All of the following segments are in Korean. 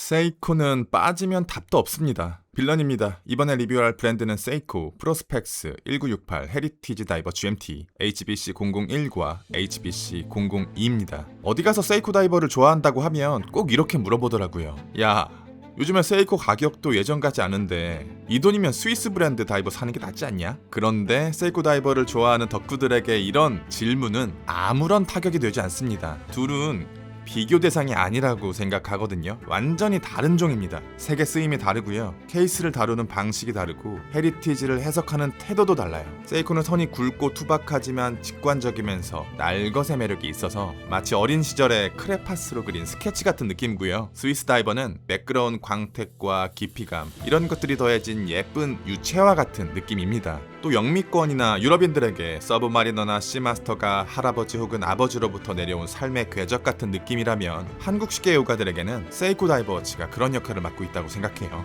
세이코는 빠지면 답도 없습니다. 빌런입니다. 이번에 리뷰할 브랜드는 세이코, 프로스펙스 1968 헤리티지 다이버 GMT, HBC001과 HBC002입니다. 어디 가서 세이코 다이버를 좋아한다고 하면 꼭 이렇게 물어보더라고요. 야, 요즘에 세이코 가격도 예전 같지 않은데 이 돈이면 스위스 브랜드 다이버 사는 게 낫지 않냐? 그런데 세이코 다이버를 좋아하는 덕후들에게 이런 질문은 아무런 타격이 되지 않습니다. 둘은 비교 대상이 아니라고 생각하거든요. 완전히 다른 종입니다. 색의 쓰임이 다르고요. 케이스를 다루는 방식이 다르고 헤리티지를 해석하는 태도도 달라요. 세이코는 선이 굵고 투박하지만 직관적이면서 날것의 매력이 있어서 마치 어린 시절의 크레파스로 그린 스케치 같은 느낌이고요. 스위스 다이버는 매끄러운 광택과 깊이감, 이런 것들이 더해진 예쁜 유채화 같은 느낌입니다. 또 영미권이나 유럽인들에게 서브마리너나 시마스터가 할아버지 혹은 아버지로부터 내려온 삶의 궤적 같은 느낌이라면 한국식 애호가들에게는 세이코 다이버워치가 그런 역할을 맡고 있다고 생각해요.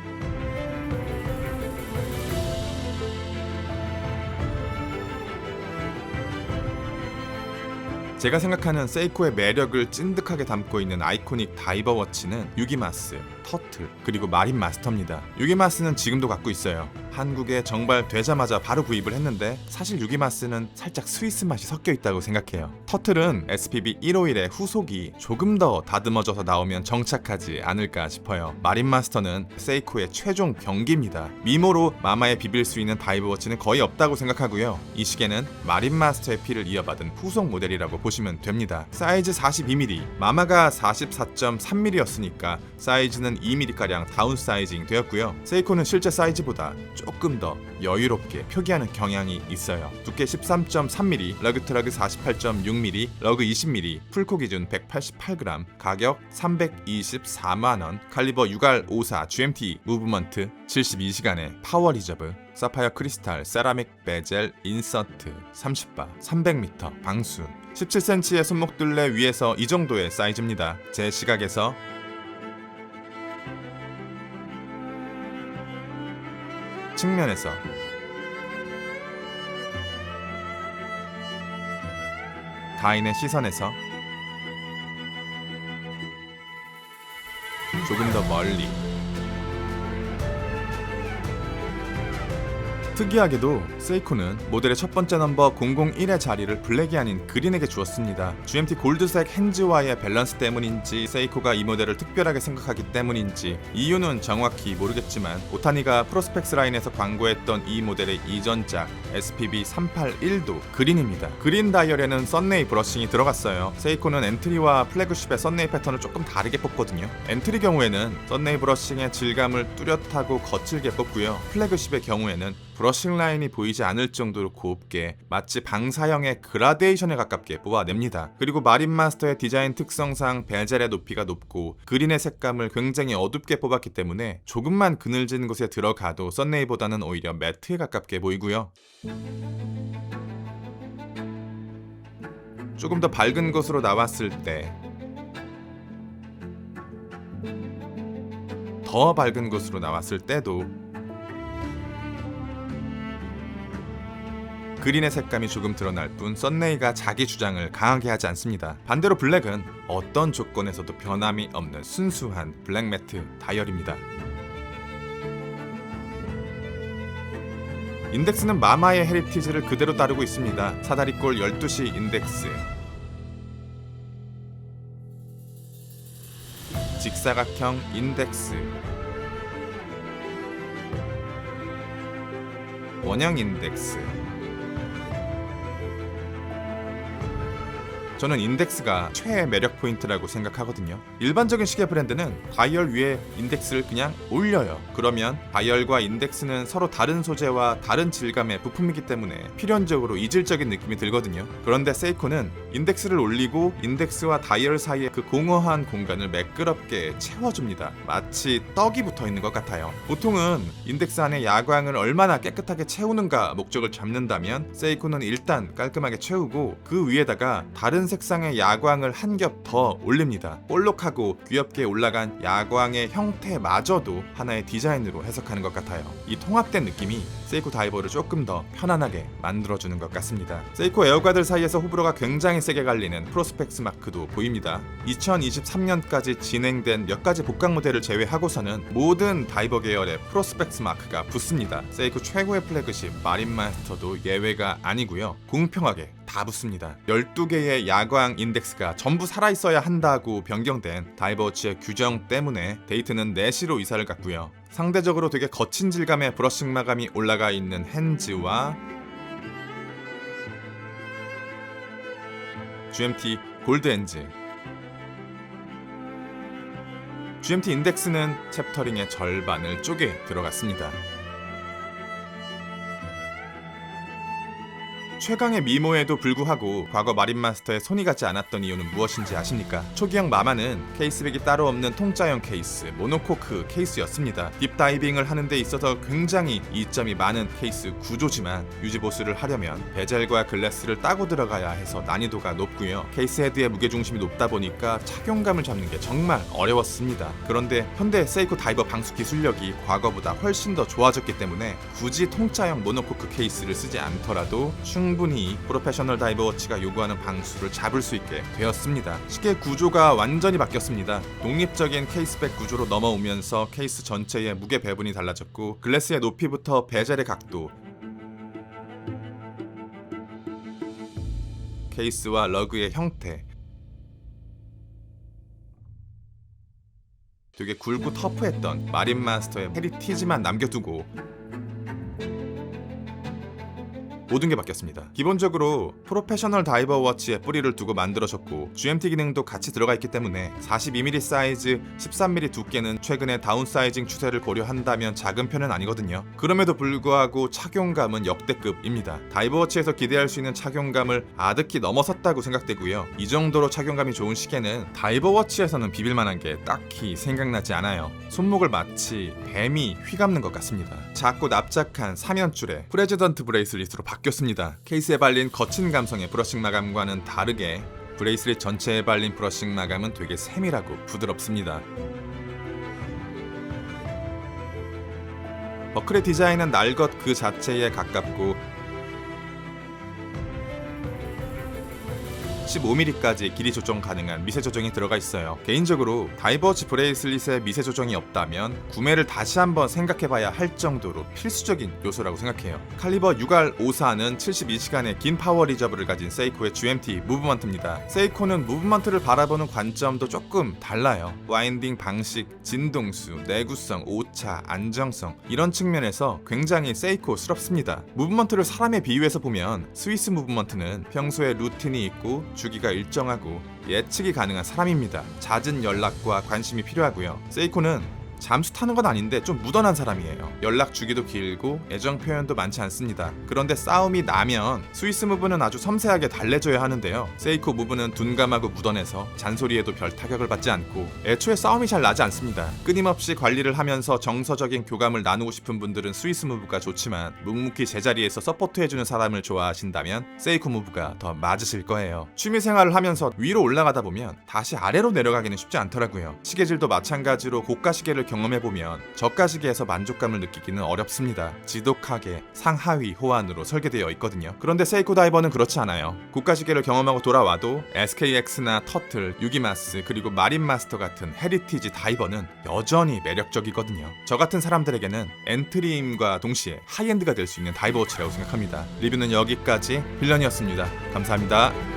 제가 생각하는 세이코의 매력을 찐득하게 담고 있는 아이코닉 다이버 워치는 유기마스, 터틀, 그리고 마린 마스터입니다. 유기마스는 지금도 갖고 있어요. 한국에 정발되자마자 바로 구입을 했는데 사실 유기마스는 살짝 스위스 맛이 섞여 있다고 생각해요. 터틀은 SPB 151의 후속이 조금 더 다듬어져서 나오면 정착하지 않을까 싶어요. 마린 마스터는 세이코의 최종 병기입니다. 미모로 마마에 비빌 수 있는 다이버 워치는 거의 없다고 생각하고요. 이 시계는 마린 마스터의 피를 이어받은 후속 모델이라고 보시면 됩니다. 사이즈 42mm, 마마가 44.3mm였으니까 사이즈는 2mm가량 다운사이징 되었고요. 세이코는 실제 사이즈보다 조금 더 여유롭게 표기하는 경향이 있어요. 두께 13.3mm, 러그 트러그 48.6mm, 러그 20mm, 풀코 기준 188g, 가격 324만원, 칼리버 6R54 GMT 무브먼트, 72시간의 파워 리저브, 사파이어 크리스탈 세라믹 베젤 인서트 30바, 300m 방수, 17cm의 손목둘레 위에서 이 정도의 사이즈입니다. 제 시각에서 측면에서 타인의 시선에서 조금 더 멀리, 특이하게도 세이코는 모델의 첫 번째 넘버 001의 자리를 블랙이 아닌 그린에게 주었습니다. GMT 골드색 핸즈와의 밸런스 때문인지 세이코가 이 모델을 특별하게 생각하기 때문인지 이유는 정확히 모르겠지만 오타니가 프로스펙스 라인에서 광고했던 이 모델의 이전작 SPB 381도 그린입니다. 그린 다이얼에는 썬네이 브러싱이 들어갔어요. 세이코는 엔트리와 플래그십의 썬네이 패턴을 조금 다르게 뽑거든요. 엔트리 경우에는 썬네이 브러싱의 질감을 뚜렷하고 거칠게 뽑고요. 플래그십의 경우에는 브러싱 라인이 보이지 않을 정도로 곱게 마치 방사형의 그라데이션에 가깝게 뽑아냅니다. 그리고 마린 마스터의 디자인 특성상 베젤의 높이가 높고 그린의 색감을 굉장히 어둡게 뽑았기 때문에 조금만 그늘진 곳에 들어가도 썬네이보다는 오히려 매트에 가깝게 보이고요. 조금 더 밝은 곳으로 나왔을 때, 더 밝은 곳으로 나왔을 때도 그린의 색감이 조금 드러날 뿐 썬네이가 자기 주장을 강하게 하지 않습니다. 반대로 블랙은 어떤 조건에서도 변함이 없는 순수한 블랙 매트 다이얼입니다. 인덱스는 마마의 헤리티지를 그대로 따르고 있습니다. 사다리꼴 12시 인덱스, 직사각형 인덱스, 원형 인덱스. 저는 인덱스가 최애 매력 포인트라고 생각하거든요. 일반적인 시계 브랜드는 다이얼 위에 인덱스를 그냥 올려요. 그러면 다이얼과 인덱스는 서로 다른 소재와 다른 질감의 부품이기 때문에 필연적으로 이질적인 느낌이 들거든요. 그런데 세이코는 인덱스를 올리고 인덱스와 다이얼 사이의 그 공허한 공간을 매끄럽게 채워줍니다. 마치 떡이 붙어있는 것 같아요. 보통은 인덱스 안에 야광을 얼마나 깨끗하게 채우는가 목적을 잡는다면 세이코는 일단 깔끔하게 채우고 그 위에다가 다른 색상의 야광을 한 겹 더 올립니다. 볼록하고 귀엽게 올라간 야광의 형태마저도 하나의 디자인으로 해석하는 것 같아요. 이 통합된 느낌이 세이코 다이버를 조금 더 편안하게 만들어주는 것 같습니다. 세이코 애호가들 사이에서 호불호가 굉장히 세게 갈리는 프로스펙스 마크도 보입니다. 2023년까지 진행된 몇 가지 복각 모델을 제외하고서는 모든 다이버 계열의 프로스펙스 마크가 붙습니다. 세이코 최고의 플래그십 마린마스터도 예외가 아니고요. 공평하게 다 붙습니다. 12개의 야광 인덱스가 전부 살아있어야 한다고 변경된 다이버워치의 규정 때문에 데이트는 4시로 이사를 갔고요. 상대적으로 되게 거친 질감의 브러싱 마감이 올라가 있는 핸즈와 GMT 골드 핸즈, GMT 인덱스는 챕터링의 절반을 쪼개 들어갔습니다. 최강의 미모에도 불구하고 과거 마린마스터에 손이 가지 않았던 이유는 무엇인지 아십니까? 초기형 마마는 케이스백이 따로 없는 통짜형 케이스, 모노코크 케이스였습니다. 딥다이빙을 하는 데 있어서 굉장히 이점이 많은 케이스 구조지만 유지보수를 하려면 베젤과 글래스를 따고 들어가야 해서 난이도가 높고요. 케이스 헤드의 무게중심이 높다 보니까 착용감을 잡는 게 정말 어려웠습니다. 그런데 현대 세이코 다이버 방수 기술력이 과거보다 훨씬 더 좋아졌기 때문에 굳이 통짜형 모노코크 케이스를 쓰지 않더라도 충분히 프로페셔널 다이버워치가 요구하는 방수를 잡을 수 있게 되었습니다. 시계 구조가 완전히 바뀌었습니다. 독립적인 케이스백 구조로 넘어오면서 케이스 전체의 무게 배분이 달라졌고 글래스의 높이부터 베젤의 각도, 케이스와 러그의 형태, 되게 굵고 터프했던 마린마스터의 헤리티지만 남겨두고 모든 게 바뀌었습니다. 기본적으로 프로페셔널 다이버 워치에 뿌리를 두고 만들어졌고 GMT 기능도 같이 들어가 있기 때문에 42mm 사이즈, 13mm 두께는 최근에 다운사이징 추세를 고려한다면 작은 편은 아니거든요. 그럼에도 불구하고 착용감은 역대급입니다. 다이버 워치에서 기대할 수 있는 착용감을 아득히 넘어섰다고 생각되고요. 이 정도로 착용감이 좋은 시계는 다이버 워치에서는 비빌만한 게 딱히 생각나지 않아요. 손목을 마치 뱀이 휘감는 것 같습니다. 작고 납작한 사면줄에 프레지던트 브레이슬릿으로 바뀌었습니다. 케이스에 발린 거친 감성의 브러싱 마감과는 다르게 브레이슬릿 전체에 발린 브러싱 마감은 되게 세밀하고 부드럽습니다. 버클의 디자인은 날것 그 자체에 가깝고 15mm까지 길이 조정 가능한 미세 조정이 들어가 있어요. 개인적으로 다이버워치 브레이슬릿에 미세 조정이 없다면 구매를 다시 한번 생각해봐야 할 정도로 필수적인 요소라고 생각해요. 칼리버 6R54는 72시간의 긴 파워 리저브를 가진 세이코의 GMT 무브먼트입니다. 세이코는 무브먼트를 바라보는 관점도 조금 달라요. 와인딩 방식, 진동수, 내구성, 오차, 안정성 이런 측면에서 굉장히 세이코스럽습니다. 무브먼트를 사람에 비유해서 보면 스위스 무브먼트는 평소에 루틴이 있고 주기가 일정하고 예측이 가능한 사람입니다. 잦은 연락과 관심이 필요하고요. 세이코는 잠수 타는 건 아닌데 좀 무던한 사람이에요. 연락 주기도 길고 애정 표현도 많지 않습니다. 그런데 싸움이 나면 스위스 무브는 아주 섬세하게 달래줘야 하는데요. 세이코 무브는 둔감하고 무던해서 잔소리에도 별 타격을 받지 않고 애초에 싸움이 잘 나지 않습니다. 끊임없이 관리를 하면서 정서적인 교감을 나누고 싶은 분들은 스위스 무브가 좋지만 묵묵히 제자리에서 서포트해주는 사람을 좋아하신다면 세이코 무브가 더 맞으실 거예요. 취미생활을 하면서 위로 올라가다 보면 다시 아래로 내려가기는 쉽지 않더라고요. 시계질도 마찬가지로 고가 시계를 경험해보면 저가 시계에서 만족감을 느끼기는 어렵습니다. 지독하게 상하위 호환으로 설계되어 있거든요. 그런데 세이코 다이버는 그렇지 않아요. 고가 시계를 경험하고 돌아와도 SKX나 터틀, 유기마스 그리고 마린마스터 같은 헤리티지 다이버는 여전히 매력적이거든요. 저 같은 사람들에게는 엔트리임과 동시에 하이엔드가 될 수 있는 다이버워치라고 생각합니다. 리뷰는 여기까지. 빌런이었습니다. 감사합니다.